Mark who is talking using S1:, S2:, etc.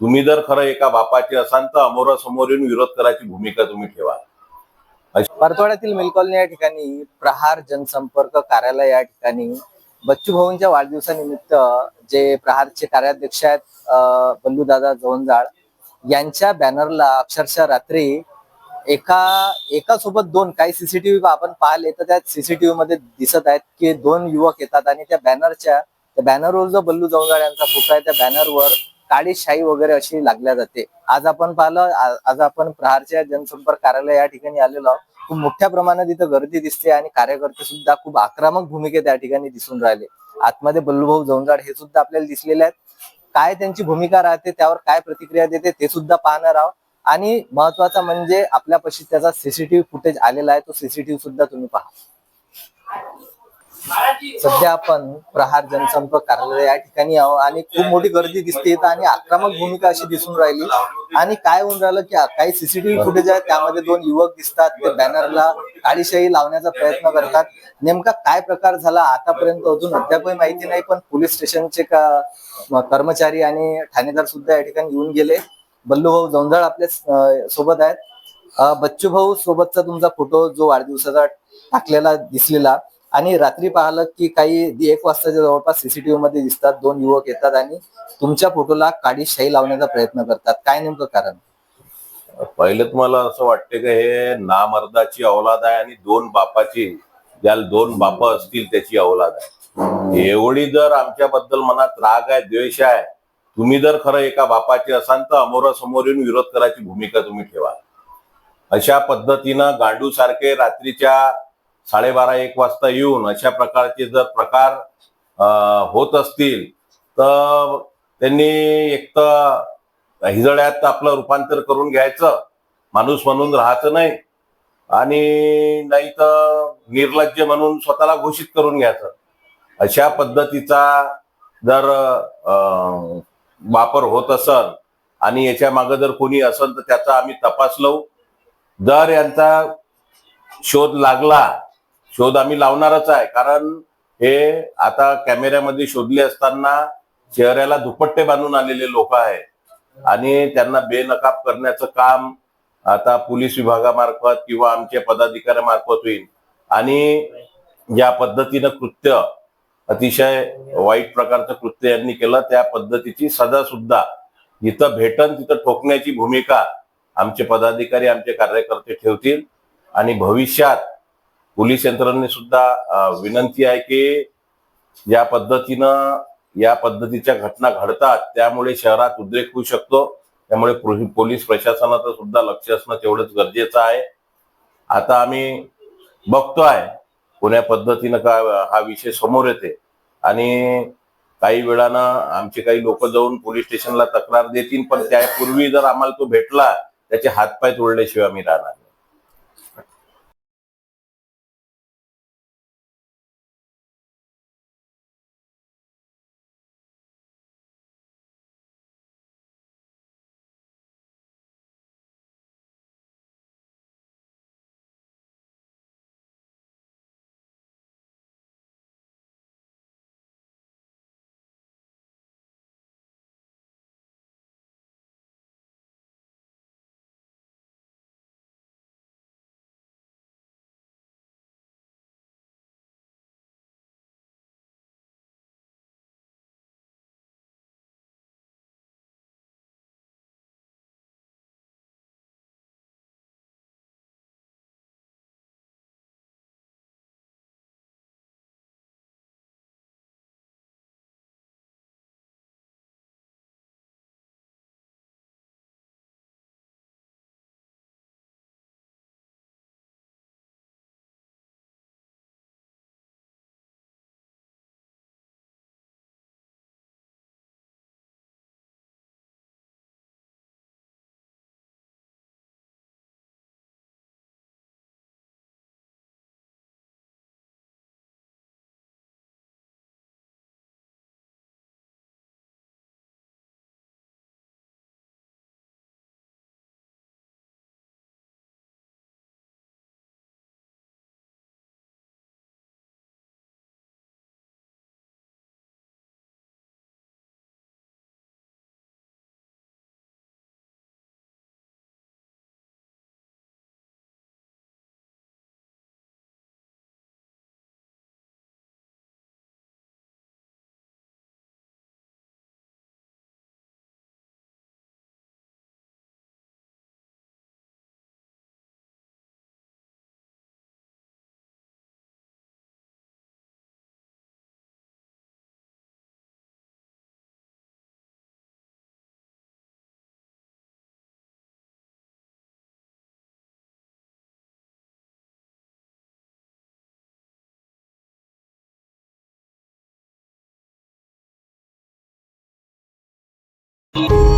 S1: तुम्ही जर खरं एका बापाचे असाल तर अमोरासमोर येऊन विरोध करायची भूमिका तुम्ही ठेवा.
S2: परतवाड्यातील मिल कॉलनी या ठिकाणी प्रहार जनसंपर्क कार्यालय या ठिकाणी बच्चू भाऊंच्या वाढदिवसानिमित्त जे प्रहारचे कार्याध्यक्ष आहेत बल्लूदादा जवंजाळ यांच्या बॅनरला अक्षरशः रात्री एका एका सोबत दोन काही सीसीटीव्ही आपण पाहिले तर त्या सीसीटीव्ही मध्ये दिसत आहेत की दोन युवक येतात आणि त्या बॅनरवर जो बल्लू जवंजाळ यांचा फोटो आहे त्या बॅनरवर काळी शाई वगैरे अशी लागल्या जाते. आज आपण पाहिलं, आज आपण प्रहारच्या जनसंपर्क कार्यालय या ठिकाणी आलेलो आहोत. खूप मोठ्या प्रमाणात इथं गर्दी दिसते आणि कार्यकर्ते सुद्धा खूप आक्रमक भूमिकेत त्या ठिकाणी दिसून राहिले. आतमध्ये बल्लूभाऊ जवंजाळ हे सुद्धा आपल्याला दिसलेले आहेत. काय त्यांची भूमिका राहते, त्यावर काय प्रतिक्रिया देते ते सुद्धा पाहणार आहोत. आणि महत्वाचा म्हणजे आपल्यापाशी त्याचा सीसीटीव्ही फुटेज आलेला आहे, तो सीसीटीव्ही सुद्धा तुम्ही पहा. सध्या आपण प्रहार जनसंपर्क कार्यालय या ठिकाणी आहोत आणि खूप मोठी गर्दी दिसते इथं आणि आक्रमक भूमिका अशी दिसून राहिली. आणि काय होऊन राहिलं की काही सीसीटीव्ही फुटेज आहे त्यामध्ये दोन युवक दिसतात, ते बॅनरला काळीशाई लावण्याचा प्रयत्न करतात. नेमका काय प्रकार झाला आतापर्यंत अजून अद्यापही माहिती नाही, पण पोलीस स्टेशनचे कर्मचारी आणि ठाणेदार सुद्धा या ठिकाणी येऊन गेले. बल्लूभाऊ जवंजाळ आपल्या सोबत आहेत. बच्चू भाऊ सोबतचा तुमचा फोटो जो वाढदिवसाचा टाकलेला दिसलेला आणि रात्री पाहिलं की काही 1 वाजताच्या जवळपास सीसीटीव्ही मध्ये दिसतात दोन युवक येतात आणि तुमच्या फोटोला काळी शाई लावण्याचा प्रयत्न करतात. काय नेमकं कारण?
S1: पहिले तुम्हाला असं वाटते की हे नामर्दाची औलाद आहे आणि दोन बापाची, ज्याला दोन बाप असतील त्याची औलाद आहे. एवढी जर आमच्याबद्दल मनात राग आहे, द्वेष आहे, तुम्ही जर खरं एका बापाचे असाल तर अमोरासमोर येऊन विरोध करायची भूमिका तुम्ही ठेवा. अशा पद्धतीनं गांडू सारखे रात्रीच्या 12:30-1 वाजता येऊन अशा प्रकारचे जर प्रकार होत असतील तर त्यांनी एक तर हिजड्यात आपलं रूपांतर करून घ्यायचं, माणूस म्हणून राहायचं नाही, आणि नाही तर निर्लज्ज म्हणून स्वतःला घोषित करून घ्यायचं. अशा पद्धतीचा जर वापर होत असल आणि याच्या मागे जर कोणी असेल तर त्याचा आम्ही तपास लावू. जर यांचा शोध लागला, शोध आम्ही लावणारच आहे, कारण हे आता कॅमेऱ्यामध्ये शोधले असताना चेहऱ्याला दुपट्टे बांधून आलेले लोक आहेत आणि त्यांना बेनकाब करण्याचं काम आता पोलीस विभागामार्फत किंवा आमच्या पदाधिकाऱ्यामार्फत होईल. आणि ज्या पद्धतीनं कृत्य, अतिशय वाईट प्रकारचं कृत्य यांनी केलं, त्या पद्धतीची सजा सुद्धा जिथं भेटन तिथं ठोकण्याची भूमिका आमचे पदाधिकारी, आमचे कार्यकर्ते ठेवतील. आणि भविष्यात पोलीस यंत्रणेने सुद्धा विनंती आहे की ज्या पद्धतीनं या पद्धतीच्या घटना घडतात त्यामुळे शहरात उद्रेक होऊ शकतो, त्यामुळे पोलीस प्रशासनाचं सुद्धा लक्ष असणं तेवढंच गरजेचं आहे. आता आम्ही बघतोय कोण्या पद्धतीनं का हा विषय समोर येते आणि काही वेळानं आमचे काही लोक जाऊन पोलीस स्टेशनला तक्रार देतील, पण त्यापूर्वी जर आम्हाला तो भेटला त्याचे हातपाय तोडल्याशिवाय आम्ही राहणार.
S2: आहे